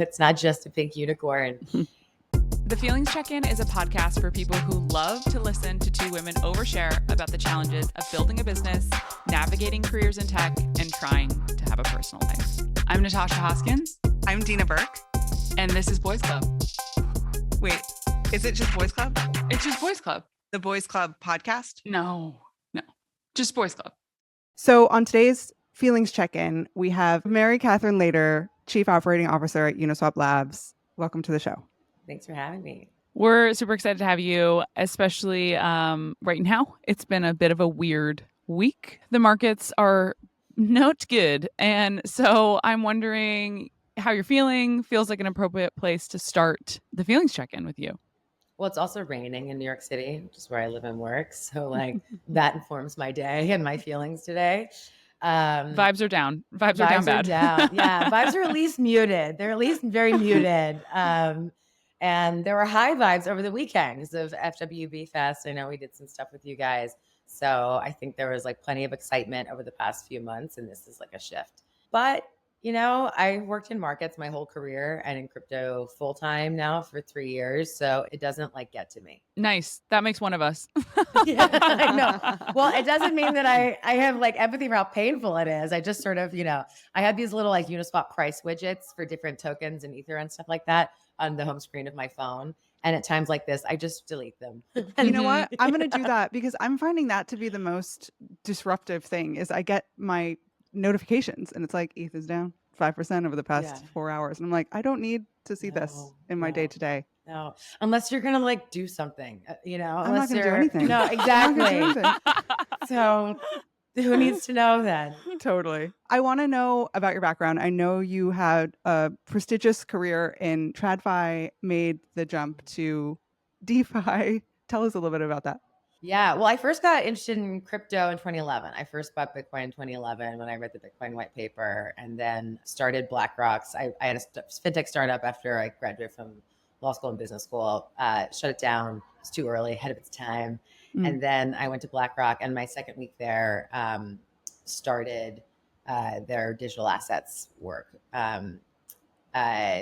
It's not just a pink unicorn. The Feelings Check-In is a podcast for people who love to listen to two women overshare about the challenges of building a business, navigating careers in tech, and trying to have a personal life. I'm Natasha Hoskins. I'm Deana Burke. And this is Boys Club. Wait, is it just Boys Club? It's just Boys Club. The Boys Club podcast? No. Just Boys Club. So on today's Feelings Check-In, we have Mary Catherine Lader, Chief Operating Officer at Uniswap Labs. Welcome to the show. Thanks for having me. We're super excited to have you, especially right now. It's been a bit of a weird week. The markets are not good. And so I'm wondering how you're feeling. Feels like an appropriate place to start the Feelings Check-In with you. Well, it's also raining in New York City, which is where I live and work. So that informs my day and my feelings today. Vibes are down. Vibes are down bad. Yeah, vibes are at least muted. They're at least very muted. And there were high vibes over the weekends of FWB Fest. I know we did some stuff with you guys. So I think there was plenty of excitement over the past few months, and this is a shift. But, I worked in markets my whole career and in crypto full-time now for 3 years. So it doesn't get to me. Nice. That makes one of us. Yeah, I know. Well, it doesn't mean that I have empathy for how painful it is. I just sort of, I had these little Uniswap price widgets for different tokens and Ether and stuff like that on the home screen of my phone. And at times like this, I just delete them. You know what? I'm going to do that because I'm finding that to be the most disruptive thing is I get my notifications and it's ETH is down 5% over the past 4 hours. And I'm like, I don't need to see this in my day to day. No, unless you're going to do something, I'm not going to do anything. No, exactly. So who needs to know then? Totally. I want to know about your background. I know you had a prestigious career in TradFi, made the jump to DeFi. Tell us a little bit about that. Yeah. Well, I first got interested in crypto in 2011. I first bought Bitcoin in 2011 when I read the Bitcoin white paper and then started BlackRock's. I had a fintech startup after I graduated from law school and business school, shut it down. It's too early, ahead of its time. And then I went to BlackRock and my second week there started their digital assets work.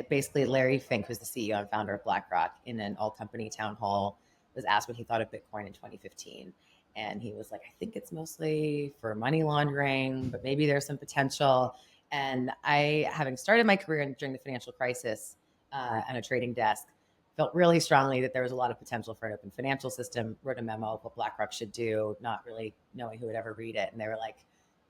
Basically, Larry Fink, who's the CEO and founder of BlackRock, in an all-company town hall, was asked what he thought of Bitcoin in 2015. And he was like, I think it's mostly for money laundering, but maybe there's some potential. And I, having started my career during the financial crisis on a trading desk, felt really strongly that there was a lot of potential for an open financial system, wrote a memo of what BlackRock should do, not really knowing who would ever read it. And they were like,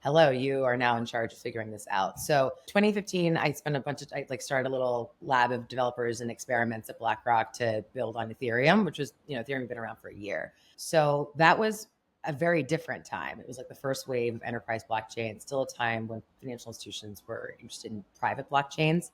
hello, you are now in charge of figuring this out. So 2015, I spent I started a little lab of developers and experiments at BlackRock to build on Ethereum, which was, Ethereum had been around for a year. So that was a very different time. It was the first wave of enterprise blockchain, still a time when financial institutions were interested in private blockchains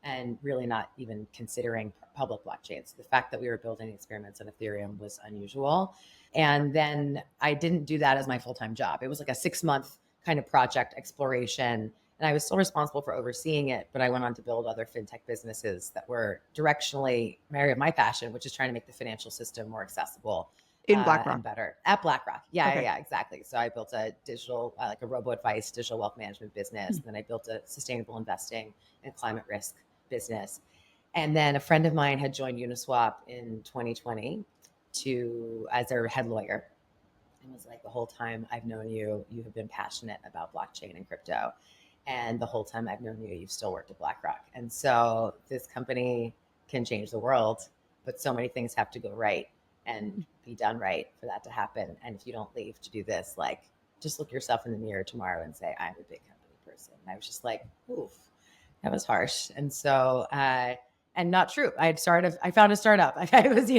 and really not even considering public blockchains. The fact that we were building experiments on Ethereum was unusual. And then I didn't do that as my full-time job. It was a 6-month kind of project exploration. And I was still responsible for overseeing it, but I went on to build other fintech businesses that were directionally my passion, which is trying to make the financial system more accessible. In BlackRock? And better. At BlackRock. Yeah, exactly. So I built a digital, a robo-advice, digital wealth management business. Then I built a sustainable investing and climate risk business. And then a friend of mine had joined Uniswap in 2020 as their head lawyer. And was like, the whole time I've known you, you have been passionate about blockchain and crypto. And the whole time I've known you, you've still worked at BlackRock. And so this company can change the world, but so many things have to go right and be done right for that to happen. And if you don't leave to do this, just look yourself in the mirror tomorrow and say, I'm a big company person. And I was just like, oof, that was harsh. And so, and not true. I found a startup. I was,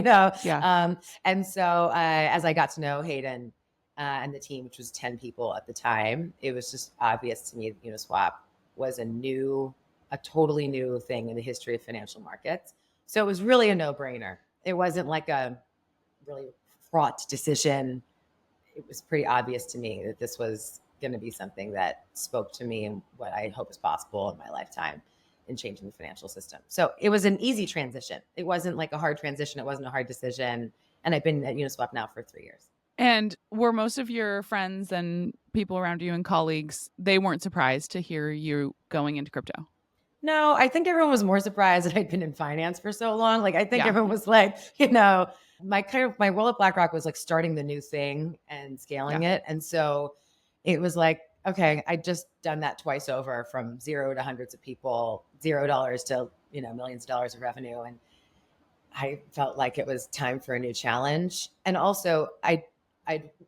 and so as I got to know Hayden and the team, which was 10 people at the time, it was just obvious to me that Uniswap was a totally new thing in the history of financial markets. So it was really a no-brainer. It wasn't a really fraught decision. It was pretty obvious to me that this was going to be something that spoke to me and what I hope is possible in my lifetime in changing the financial system. So it was an easy transition. It wasn't a hard transition. It wasn't a hard decision. And I've been at Uniswap now for 3 years. And were most of your friends and people around you and colleagues, they weren't surprised to hear you going into crypto? No, I think everyone was more surprised that I'd been in finance for so long. Like, I think Yeah. everyone was like, my role at BlackRock was like starting the new thing and scaling it. And so it was like, okay, I just done that twice over from 0 to hundreds of people, $0 to, millions of dollars of revenue. And I felt like it was time for a new challenge. And also I'd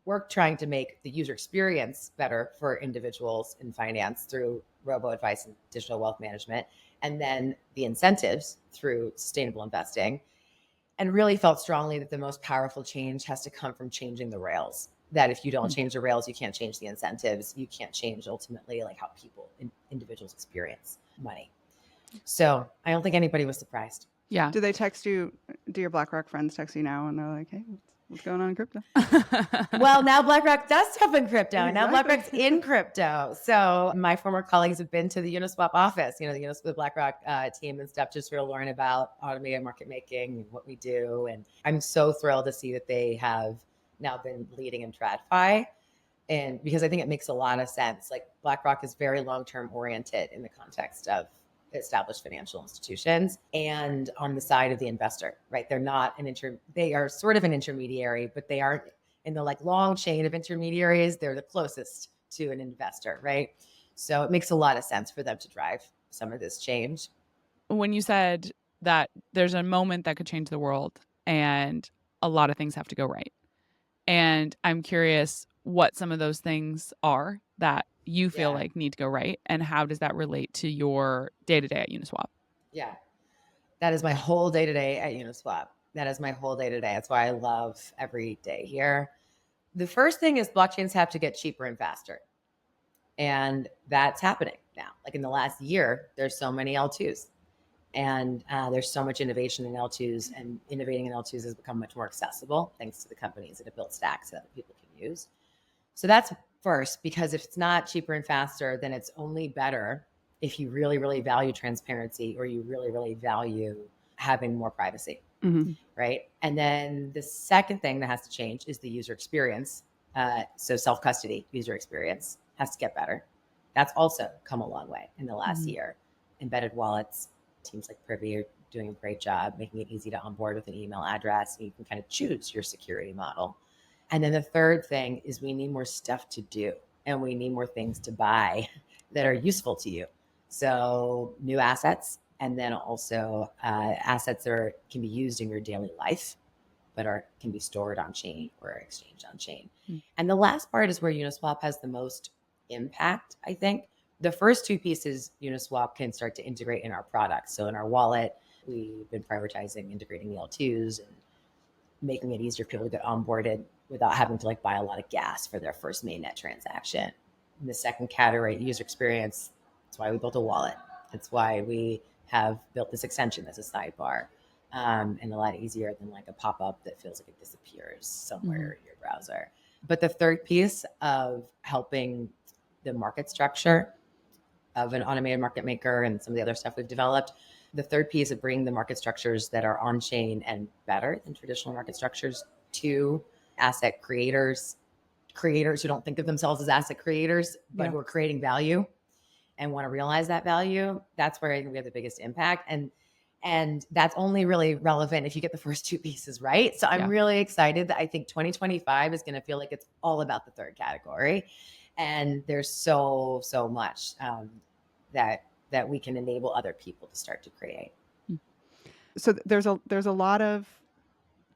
worked trying to make the user experience better for individuals in finance through robo advice and digital wealth management, and then the incentives through sustainable investing, and really felt strongly that the most powerful change has to come from changing the rails. That if you don't change the rails, you can't change the incentives. You can't change ultimately like how people, individuals experience money. So I don't think anybody was surprised. Yeah. Do they text you? Do your BlackRock friends text you now and they're like, "Hey, what's going on in crypto?" Well, now BlackRock does stuff in crypto. Exactly. Now BlackRock's in crypto. So my former colleagues have been to the Uniswap office, the Uniswap BlackRock team and stuff, just to learn about automated market making and what we do. And I'm so thrilled to see that they have now been leading in TradFi. And because I think it makes a lot of sense. Like BlackRock is very long-term oriented in the context of established financial institutions and on the side of the investor, right? They're not they are sort of an intermediary, but they aren't in the like long chain of intermediaries. They're the closest to an investor, right? So it makes a lot of sense for them to drive some of this change. When you said that there's a moment that could change the world and a lot of things have to go right. And I'm curious what some of those things are that you feel like need to go right, and how does that relate to your day-to-day at Uniswap? Yeah. That is my whole day-to-day at Uniswap. That is my whole day-to-day. That's why I love every day here. The first thing is blockchains have to get cheaper and faster. And that's happening now. Like in the last year, there's so many L2s. And there's so much innovation in L2s, and innovating in L2s has become much more accessible thanks to the companies that have built stacks that people can use. So that's first, because if it's not cheaper and faster, then it's only better if you really, really value transparency, or you really, really value having more privacy, right? And then the second thing that has to change is the user experience. So self-custody user experience has to get better. That's also come a long way in the last year. Embedded wallets, teams like Privy are doing a great job making it easy to onboard with an email address. And you can kind of choose your security model. And then the third thing is we need more stuff to do, and we need more things to buy that are useful to you. So new assets, and then also assets that can be used in your daily life, but can be stored on chain or exchanged on chain. And the last part is where Uniswap has the most impact, I think. The first two pieces Uniswap can start to integrate in our products. So in our wallet, we've been prioritizing integrating the L2s and making it easier for people to get onboarded without having to like buy a lot of gas for their first mainnet transaction. In the second category, user experience, that's why we built a wallet. That's why we have built this extension as a sidebar, and a lot easier than like a pop-up that feels like it disappears somewhere in your browser. But the third piece of helping the market structure of an automated market maker and some of the other stuff we've developed, the third piece of bringing the market structures that are on chain and better than traditional market structures to asset creators who don't think of themselves as asset creators, but who are creating value and want to realize that value. That's where I think we have the biggest impact. And that's only really relevant if you get the first two pieces right. So I'm really excited that I think 2025 is going to feel like it's all about the third category. And there's so much that we can enable other people to start to create. So there's a lot of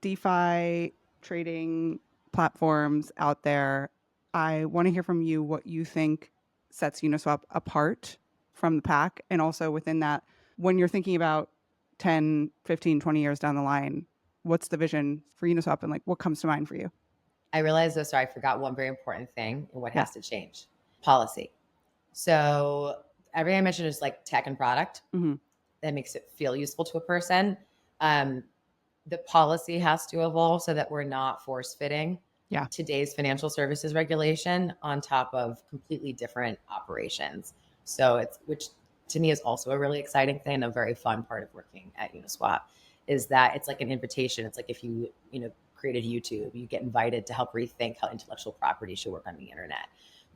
DeFi trading platforms out there. I want to hear from you what you think sets Uniswap apart from the pack. And also within that, when you're thinking about 10, 15, 20 years down the line, what's the vision for Uniswap, and like what comes to mind for you? I realized this, so I forgot one very important thing and what has to change. Policy. So everything I mentioned is like tech and product that makes it feel useful to a person. The policy has to evolve so that we're not force fitting today's financial services regulation on top of completely different operations. So which to me is also a really exciting thing and a very fun part of working at Uniswap, is that it's like an invitation. It's like if you created YouTube, you get invited to help rethink how intellectual property should work on the internet.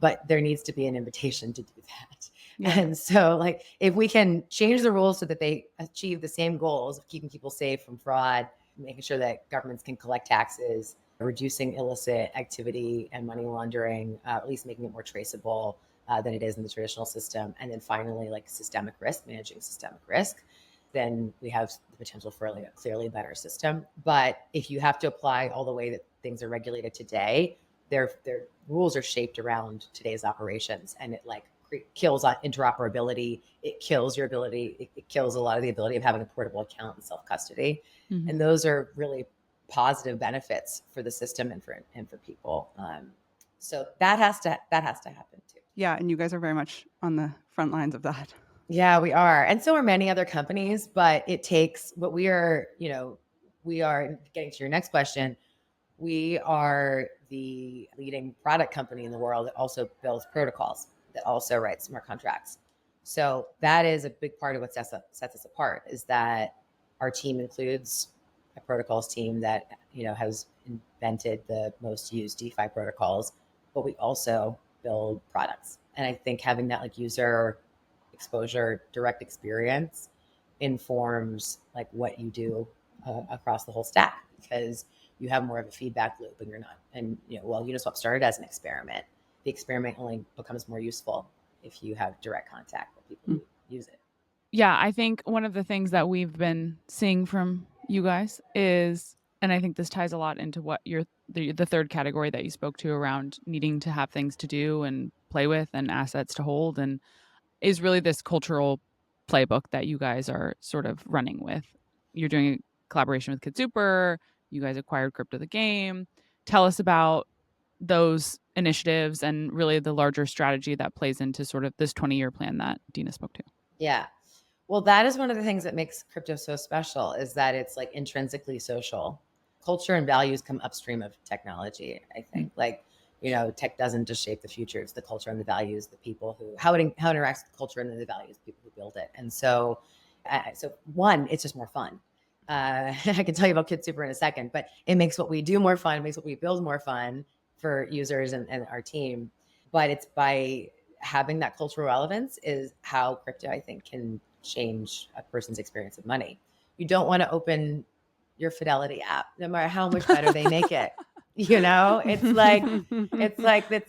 But there needs to be an invitation to do that. Yeah. And so like if we can change the rules so that they achieve the same goals of keeping people safe from fraud, making sure that governments can collect taxes, reducing illicit activity and money laundering, at least making it more traceable than it is in the traditional system. And then finally, like systemic risk, managing systemic risk, then we have the potential for like a clearly better system. But if you have to apply all the way that things are regulated today, their rules are shaped around today's operations, and it like kills interoperability. It kills your ability. It kills a lot of the ability of having a portable account and self-custody. Mhm. And those are really positive benefits for the system and for people. So that has to happen too. Yeah, and you guys are very much on the front lines of that. Yeah, we are. And so are many other companies, but it takes what we are getting to your next question. We are the leading product company in the world that also builds protocols, that also writes smart contracts. So that is a big part of what sets us apart, is that our team includes a protocols team that, has invented the most used DeFi protocols, but we also build products. And I think having that like user exposure, direct experience informs like what you do across the whole stack, because you have more of a feedback loop, and you're not. And Uniswap started as an experiment. The experiment only becomes more useful if you have direct contact with people who use it. Yeah, I think one of the things that we've been seeing from you guys is, and I think this ties a lot into what the third category that you spoke to around needing to have things to do and play with and assets to hold, and is really this cultural playbook that you guys are sort of running with. You're doing a collaboration with KidSuper. You guys acquired Crypto the Game. Tell us about those initiatives and really the larger strategy that plays into sort of this 20-year plan that Deana spoke to. Yeah. Well, that is one of the things that makes crypto so special, is that it's like intrinsically social. Culture and values come upstream of technology, I think. Like, tech doesn't just shape the future. It's the culture and the values, the people how it interacts with the culture and the values, people who build it. And so, one, it's just more fun. I can tell you about KidSuper in a second, but it makes what we do more fun, makes what we build more fun for users and our team. But it's by having that cultural relevance is how crypto, I think, can change a person's experience of money. You don't want to open your Fidelity app, no matter how much better they make it. It's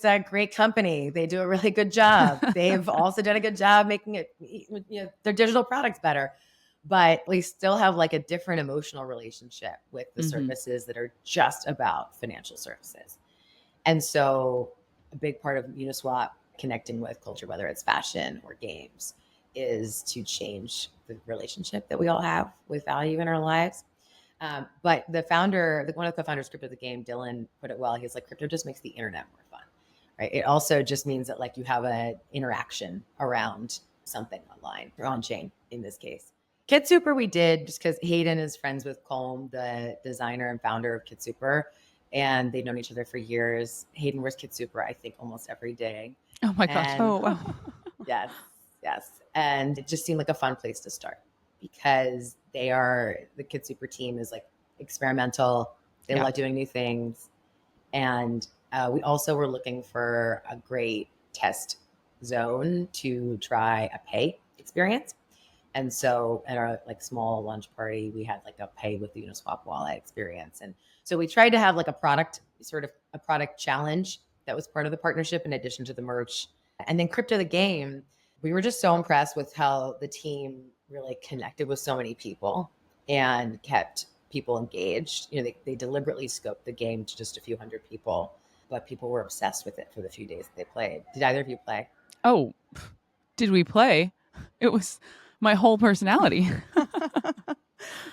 a great company. They do a really good job. They've also done a good job making it, their digital products better. But we still have like a different emotional relationship with the services that are just about financial services. And so a big part of Uniswap connecting with culture, whether it's fashion or games, is to change the relationship that we all have with value in our lives. But the founder, one of the co-founders of Crypto the Game, Dylan, put it well. He's like, crypto just makes the internet more fun, right? It also just means that like you have an interaction around something online or on chain in this case. KidSuper we did just because Hayden is friends with Colm, the designer and founder of KidSuper, and they've known each other for years. Hayden wears KidSuper, I think, almost every day. Oh my gosh. And Oh, wow. yes. And it just seemed like a fun place to start, because the KidSuper team is like experimental. They love doing new things. And we also were looking for a great test zone to try a pay experience. And so at our like small lunch party, we had like a pay with the Uniswap wallet experience. And so we tried to have like a product challenge that was part of the partnership in addition to the merch. And then Crypto the Game, we were just so impressed with how the team really connected with so many people and kept people engaged. They deliberately scoped the game to just a few hundred people, but people were obsessed with it for the few days that they played. Did either of you play? Oh, did we play? It was my whole personality.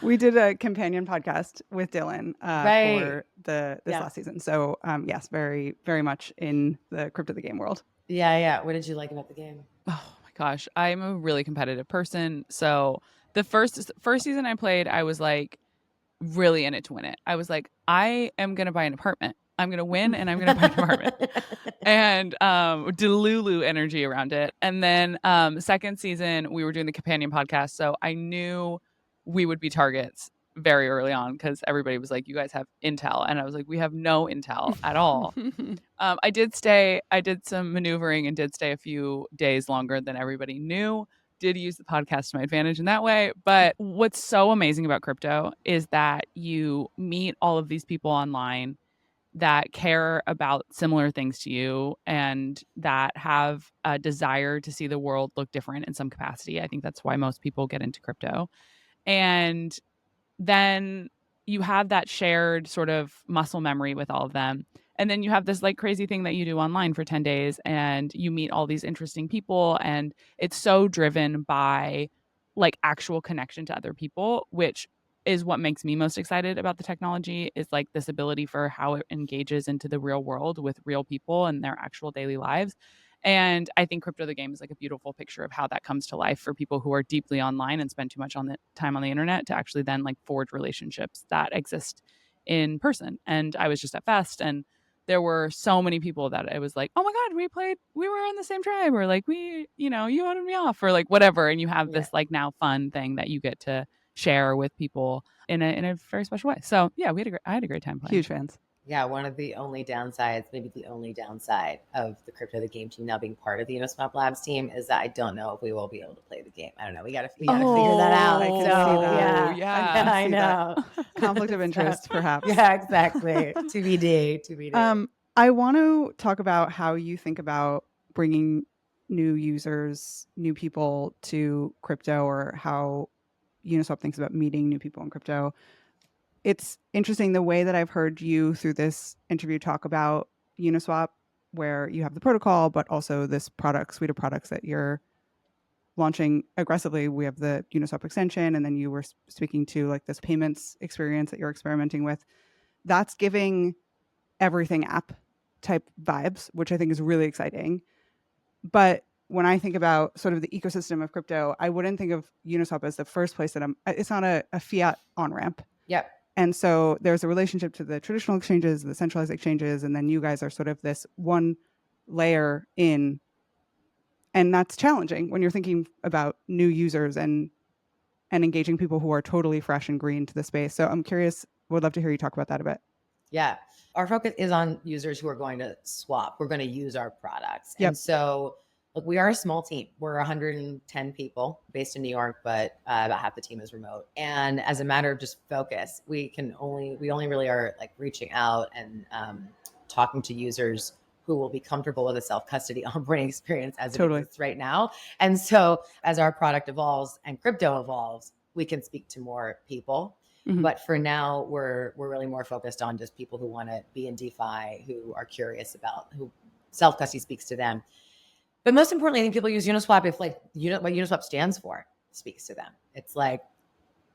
We did a companion podcast with Dylan for this last season. So yes, very, very much in the Crypto the Game world. Yeah. What did you like about the game? Oh my gosh, I'm a really competitive person. So the first season I played, I was like really in it to win it. I was like, I am gonna buy an apartment. I'm gonna win, and I'm gonna buy an apartment. And Delulu energy around it. And then second season, we were doing the companion podcast, so I knew we would be targets. very early on because everybody was like, you guys have intel. And I was like, we have no intel at all. I did some maneuvering and did stay a few days longer than everybody knew. Did use the podcast to my advantage in that way. But what's so amazing about crypto is that you meet all of these people online that care about similar things to you and that have a desire to see the world look different in some capacity. I think that's why most people get into crypto. And then you have that shared sort of muscle memory with all of them. And then you have this like crazy thing that you do online for 10 days and you meet all these interesting people. And it's so driven by like actual connection to other people, which is what makes me most excited about the technology is like this ability for how it engages into the real world with real people and their actual daily lives. And I think Crypto the Game is like a beautiful picture of how that comes to life for people who are deeply online and spend too much on the time on the internet to actually then like forge relationships that exist in person. And I was just at Fest and there were so many people that it was like, oh my God, we were in the same tribe or like you voted me off or like whatever. And you have this like now fun thing that you get to share with people in a very special way. So yeah, I had a great time playing. Huge fans. Yeah, one of the only downsides, maybe the only downside of the Crypto the Game team now being part of the Uniswap Labs team is that I don't know if we will be able to play the game. I don't know. We gotta figure that out. I can see that. Yeah. I know. Conflict of interest, perhaps. Yeah, exactly. TBD. I want to talk about how you think about bringing new users, new people to crypto, or how Uniswap thinks about meeting new people in crypto. It's interesting the way that I've heard you through this interview talk about Uniswap, where you have the protocol, but also this suite of products that you're launching aggressively. We have the Uniswap extension, and then you were speaking to like this payments experience that you're experimenting with. That's giving everything app type vibes, which I think is really exciting. But when I think about sort of the ecosystem of crypto, I wouldn't think of Uniswap as the first place that it's not a fiat on-ramp. Yep. And so there's a relationship to the traditional exchanges, the centralized exchanges, and then you guys are sort of this one layer in. And that's challenging when you're thinking about new users and engaging people who are totally fresh and green to the space. So I'm curious, would love to hear you talk about that a bit. Yeah. Our focus is on users who are going to swap. We're going to use our products. Yep. And so look, we are a small team. We're 110 people based in New York, but about half the team is remote. And as a matter of just focus, we only really are like reaching out and talking to users who will be comfortable with a self-custody onboarding experience as it exists right now. And so as our product evolves and crypto evolves, we can speak to more people. Mm-hmm. But for now, we're really more focused on just people who want to be in DeFi, who are curious about who self-custody speaks to them. But most importantly, I think people use Uniswap if like what Uniswap stands for speaks to them. It's like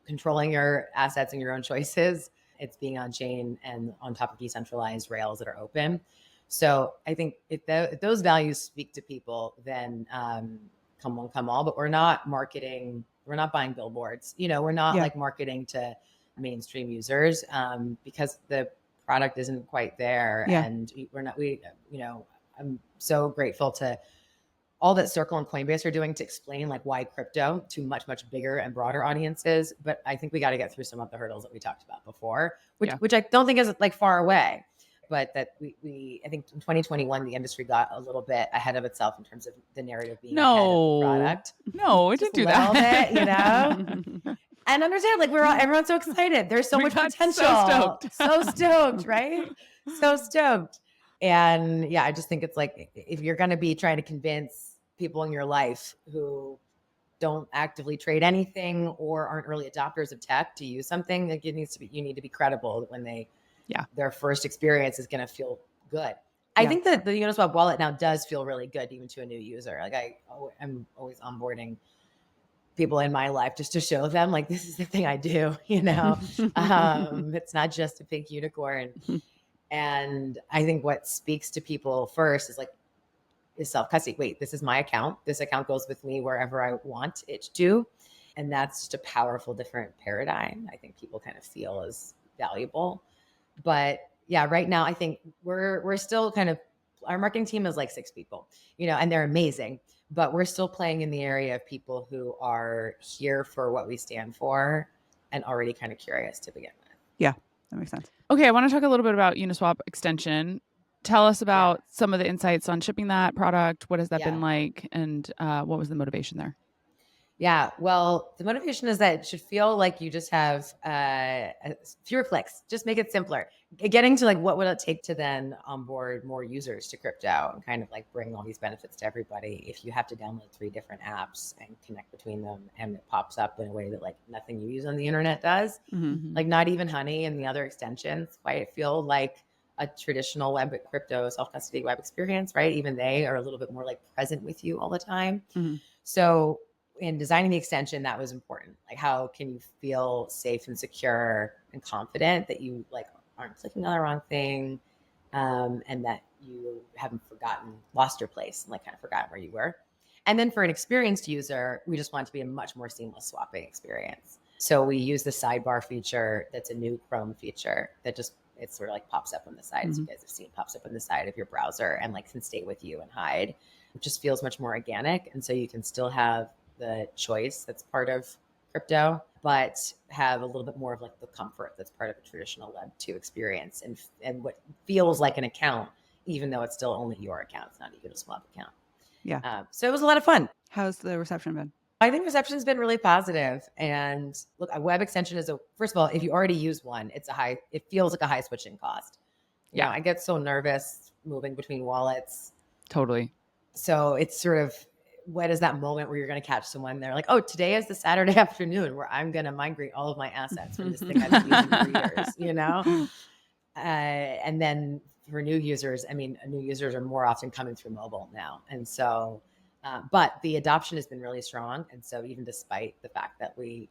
controlling your assets and your own choices. It's being on chain and on top of decentralized rails that are open. So I think if those values speak to people, then come one, come all. But we're not marketing. We're not buying billboards. We're not like marketing to mainstream users because the product isn't quite there. Yeah. And I'm so grateful to all that Circle and Coinbase are doing to explain like why crypto to much, much bigger and broader audiences. But I think we got to get through some of the hurdles that we talked about before, which I don't think is like far away, but that I think in 2021, the industry got a little bit ahead of itself in terms of the narrative being ahead of the product. No, it didn't do that. Bit, and understand like everyone's so excited. There's so much potential. So stoked, right? So stoked. And yeah, I just think it's like, if you're going to be trying to convince people in your life who don't actively trade anything or aren't early adopters of tech to use something, like you need to be credible when their first experience is going to feel good. I think that the Uniswap wallet now does feel really good, even to a new user. Like I'm always onboarding people in my life just to show them like, this is the thing I do, it's not just a pink unicorn. And I think what speaks to people first is self-custody. Wait, this is my account. This account goes with me wherever I want it to. And that's just a powerful, different paradigm. I think people kind of feel as valuable. But yeah, right now, I think we're still our marketing team is like 6 people, and they're amazing. But we're still playing in the area of people who are here for what we stand for and already kind of curious to begin with. Yeah, that makes sense. Okay, I want to talk a little bit about Uniswap extension. Tell us about some of the insights on shipping that product. What has that been like? And what was the motivation there? Yeah, well, the motivation is that it should feel like you just have fewer clicks. Just make it simpler. Getting to like what would it take to then onboard more users to crypto and kind of like bring all these benefits to everybody if you have to download 3 different apps and connect between them and it pops up in a way that like nothing you use on the internet does. Like not even Honey and the other extensions quite feel like a traditional web crypto self-custody web experience, right? Even they are a little bit more like present with you all the time. So in designing the extension, that was important. Like, how can you feel safe and secure and confident that you like aren't clicking on the wrong thing, and that you haven't lost your place, and like kind of forgotten where you were. And then for an experienced user, we just want it to be a much more seamless swapping experience. So we use the sidebar feature. That's a new Chrome feature that just it sort of like pops up on the side, as you guys have seen, pops up on the side of your browser and like can stay with you and hide. It just feels much more organic, and so you can still have the choice that's part of crypto, but have a little bit more of like the comfort that's part of a traditional Web 2 experience and what feels like an account, even though it's still only your account. It's not even a Uniswap account. Yeah. So it was a lot of fun. How's the reception been? I think reception's been really positive. And look, a web extension first of all, if you already use one, it feels like a high switching cost. You know, I get so nervous moving between wallets. Totally. So it's sort of, what is that moment where you're going to catch someone? They're like, oh, today is the Saturday afternoon where I'm going to migrate all of my assets from this thing I've been using for years, you know? And then for new users, new users are more often coming through mobile now. And so, but the adoption has been really strong. And so even despite the fact that we,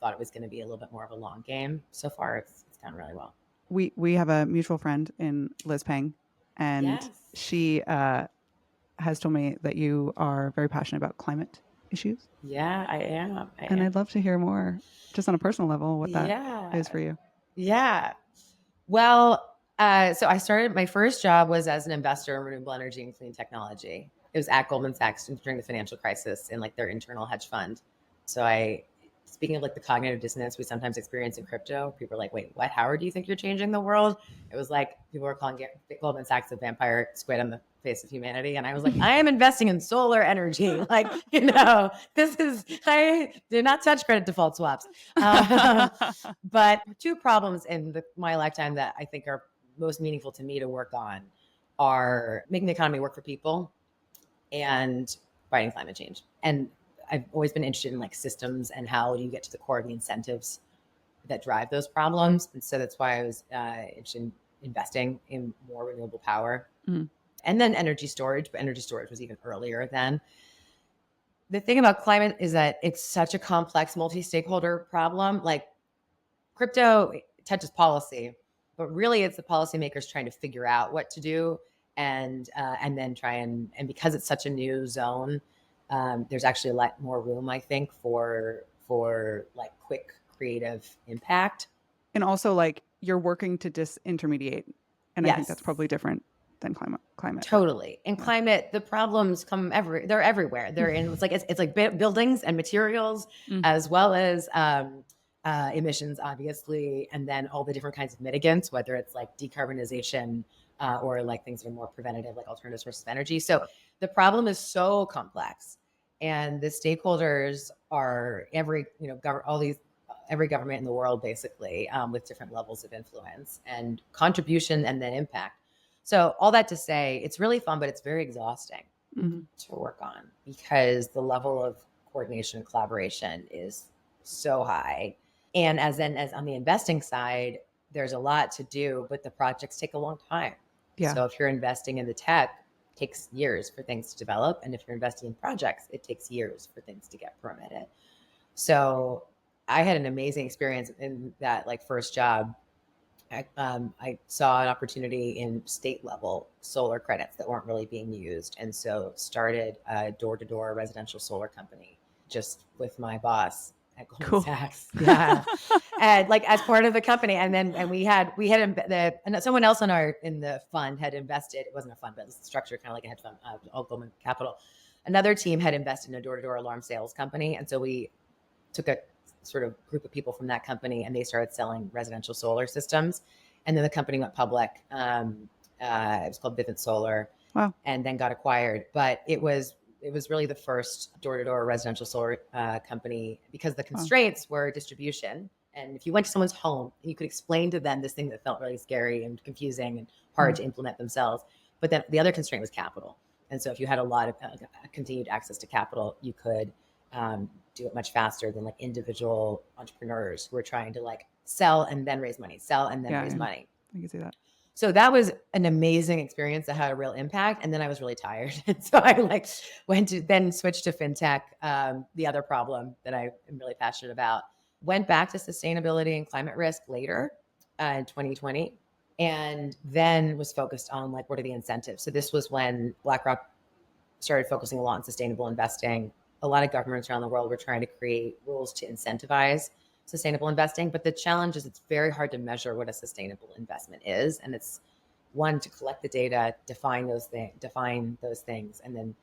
thought it was going to be a little bit more of a long game, so far it's gone really well. We have a mutual friend in Liz Peng, and she has told me that you are very passionate about climate issues. Yeah, I am. I'd love to hear more, just on a personal level, what that is for you. Yeah. Well, so I started, my first job was as an investor in renewable energy and clean technology. It was at Goldman Sachs during the financial crisis in like their internal hedge fund. So speaking of like the cognitive dissonance we sometimes experience in crypto, people are like, wait, what? Howard, do you think you're changing the world? It was like people were calling Goldman Sachs the vampire squid on the face of humanity. And I was like, I am investing in solar energy. Like, I did not touch credit default swaps. But 2 problems in my lifetime that I think are most meaningful to me to work on are making the economy work for people and fighting climate change. And I've always been interested in like systems and how do you get to the core of the incentives that drive those problems. And so that's why I was interested in investing in more renewable power. And then energy storage, but energy storage was even earlier then. The thing about climate is that it's such a complex multi-stakeholder problem. Like crypto touches policy, but really it's the policymakers trying to figure out what to do and then try and because it's such a new zone, there's actually a lot more room, I think, for like quick creative impact. And also like you're working to disintermediate. And I think that's probably different than climate. Totally. In climate, the problems they're everywhere. They're in, it's like buildings and materials as well as emissions, obviously. And then all the different kinds of mitigants, whether it's like decarbonization or like things that are more preventative, like alternative sources of energy. So the problem is so complex and the stakeholders are every government in the world, basically, with different levels of influence and contribution and then impact. So all that to say, it's really fun, but it's very exhausting to work on because the level of coordination and collaboration is so high. And as on the investing side, there's a lot to do, but the projects take a long time. Yeah. So if you're investing in the tech, it takes years for things to develop. And if you're investing in projects, it takes years for things to get permitted. So I had an amazing experience in that like first job. I saw an opportunity in state level solar credits that weren't really being used. And so started a door-to-door residential solar company just with my boss at Goldman Sachs. Yeah. And like as part of the company. And we had someone else in the fund had invested. It wasn't a fund, but it was structured kind of like a hedge fund, all Goldman Capital. Another team had invested in a door-to-door alarm sales company. And so we took a sort of group of people from that company, and they started selling residential solar systems. And then the company went public. It was called Vivint Solar. Wow. And then got acquired. But it was really the first door-to-door residential solar company, because the constraints were distribution. And if you went to someone's home and you could explain to them this thing that felt really scary and confusing and hard to implement themselves, but then the other constraint was capital. And so if you had a lot of continued access to capital, you could do it much faster than like individual entrepreneurs who were trying to like sell and then raise money, sell and then raise money. I can see that. So that was an amazing experience that had a real impact. And then I was really tired. And so I like switched to fintech, the other problem that I am really passionate about. Went back to sustainability and climate risk later in 2020, and then was focused on like, what are the incentives? So this was when BlackRock started focusing a lot on sustainable investing. A lot of governments around the world were trying to create rules to incentivize sustainable investing. But the challenge is it's very hard to measure what a sustainable investment is. And it's one, to collect the data, define those things, and then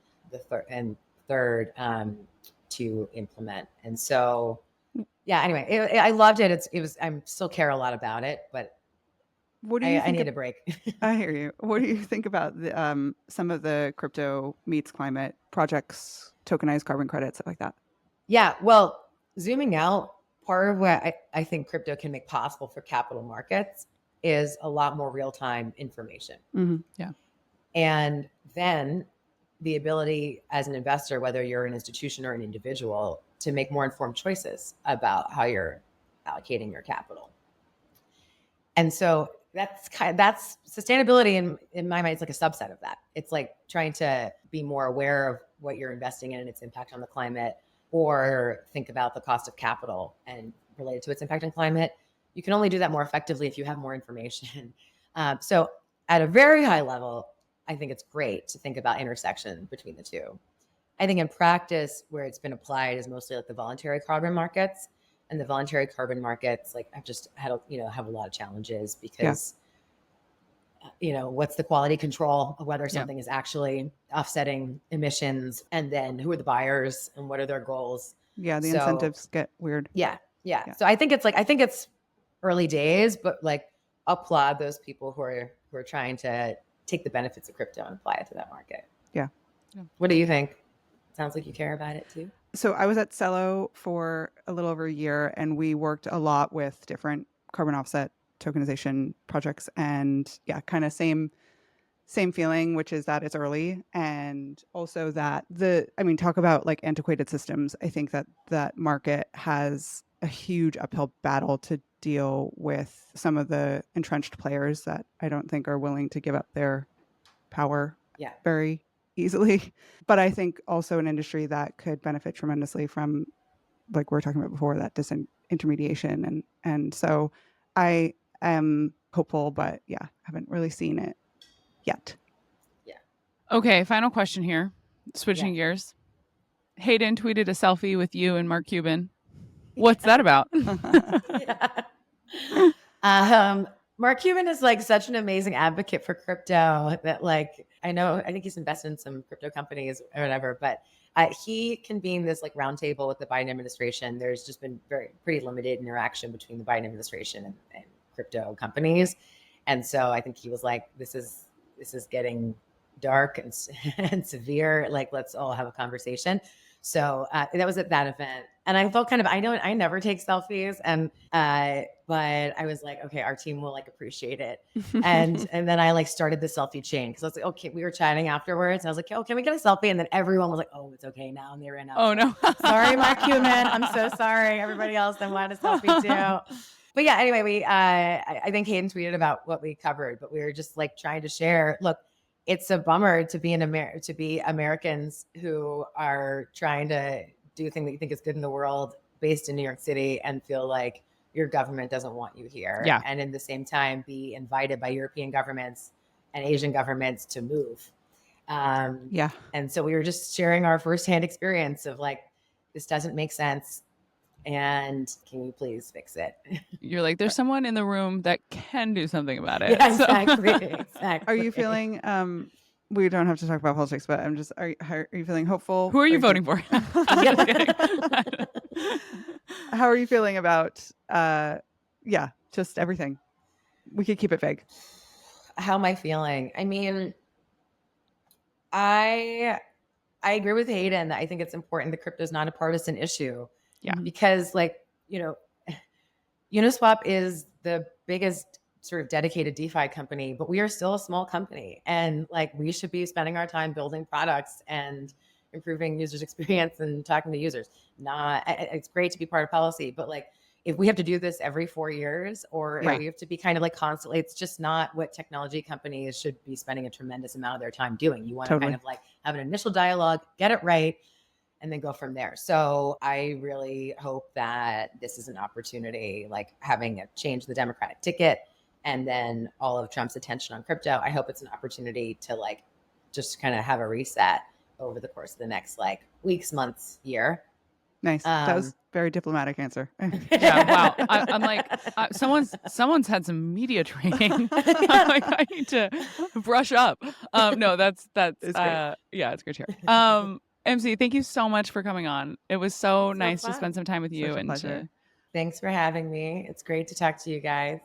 third, to implement. And so, yeah, anyway, I loved it. I still care a lot about it, but what do you I need a break. I hear you. What do you think about the, some of the crypto meets climate projects, tokenized carbon credits, stuff like that? Yeah, well, zooming out, part of what I think crypto can make possible for capital markets is a lot more real-time information. Mm-hmm. Yeah. And then the ability as an investor, whether you're an institution or an individual, to make more informed choices about how you're allocating your capital. And so that's sustainability in my mind. It's like a subset of that. It's like trying to be more aware of what you're investing in and its impact on the climate, or think about the cost of capital and related to its impact on climate. You can only do that more effectively if you have more information. So at a very high level, I think it's great to think about intersection between the two. I think in practice, where it's been applied is mostly like the voluntary carbon markets, and the voluntary carbon markets, like I've just had, have a lot of challenges because, what's the quality control of whether something is actually offsetting emissions, and then who are the buyers and what are their goals? Yeah, the incentives get weird. Yeah. So I think it's early days, but like applaud those people who are trying to take the benefits of crypto and apply it to that market. Yeah. What do you think? Sounds like you care about it too. So I was at Cello for a little over a year, and we worked a lot with different carbon offset tokenization projects, and kind of same feeling, which is that it's early, and also that talk about like antiquated systems. I think that market has a huge uphill battle to deal with some of the entrenched players that I don't think are willing to give up their power very easily. But I think also an industry that could benefit tremendously from, like we were talking about before, that disintermediation. And so I am hopeful, but haven't really seen it yet. Yeah. Okay, final question here. Switching gears. Hayden tweeted a selfie with you and Mark Cuban. What's that about? Mark Cuban is like such an amazing advocate for crypto that like, I think he's invested in some crypto companies or whatever, but he convened this like roundtable with the Biden administration. There's just been pretty limited interaction between the Biden administration and crypto companies. And so I think he was like, this is getting dark and severe. Like, let's all have a conversation. So that was at that event. And I felt I never take selfies, and but I was like, okay, our team will like appreciate it. And then I like started the selfie chain, because I was like, okay, we were chatting afterwards. And I was like, oh, can we get a selfie? And then everyone was like, oh, it's okay now. And they ran out. Oh no. Sorry, Mark Cuban. I'm so sorry. Everybody else then wanted a selfie too. But yeah, anyway, I think Hayden tweeted about what we covered, but we were just like trying to share, look, it's a bummer to be Americans who are trying to do a thing that you think is good in the world based in New York City and feel like your government doesn't want you here. Yeah. And in the same time, be invited by European governments and Asian governments to move. And so we were just sharing our firsthand experience of like, this doesn't make sense. And can you please fix it? You're like, there's someone in the room that can do something about it. Yeah, exactly. Are you feeling, we don't have to talk about politics, but I'm just, are you feeling hopeful? Who are you voting for? How are you feeling about just everything? We could keep it vague. How am I feeling? I mean, I agree with Hayden that I think it's important that crypto is not a partisan issue. Yeah. Because Uniswap is the biggest sort of dedicated DeFi company, but we are still a small company. And like, we should be spending our time building products and improving users' experience and talking to users. It's great to be part of policy, but like, if we have to do this every 4 years, or if we have to be kind of like constantly, it's just not what technology companies should be spending a tremendous amount of their time doing. You want to kind of like have an initial dialogue, get it right, and then go from there. So I really hope that this is an opportunity, like having it change the Democratic ticket and then all of Trump's attention on crypto. I hope it's an opportunity to like just kind of have a reset over the course of the next like weeks, months, year. Nice. That was very diplomatic answer. Yeah, wow. I'm like, someone's had some media training. I'm like, I need to brush up. No, that's It's great. yeah, it's great to hear. MC, thank you so much for coming on. It was so nice to spend some time with you. Such a pleasure. Thanks for having me. It's great to talk to you guys.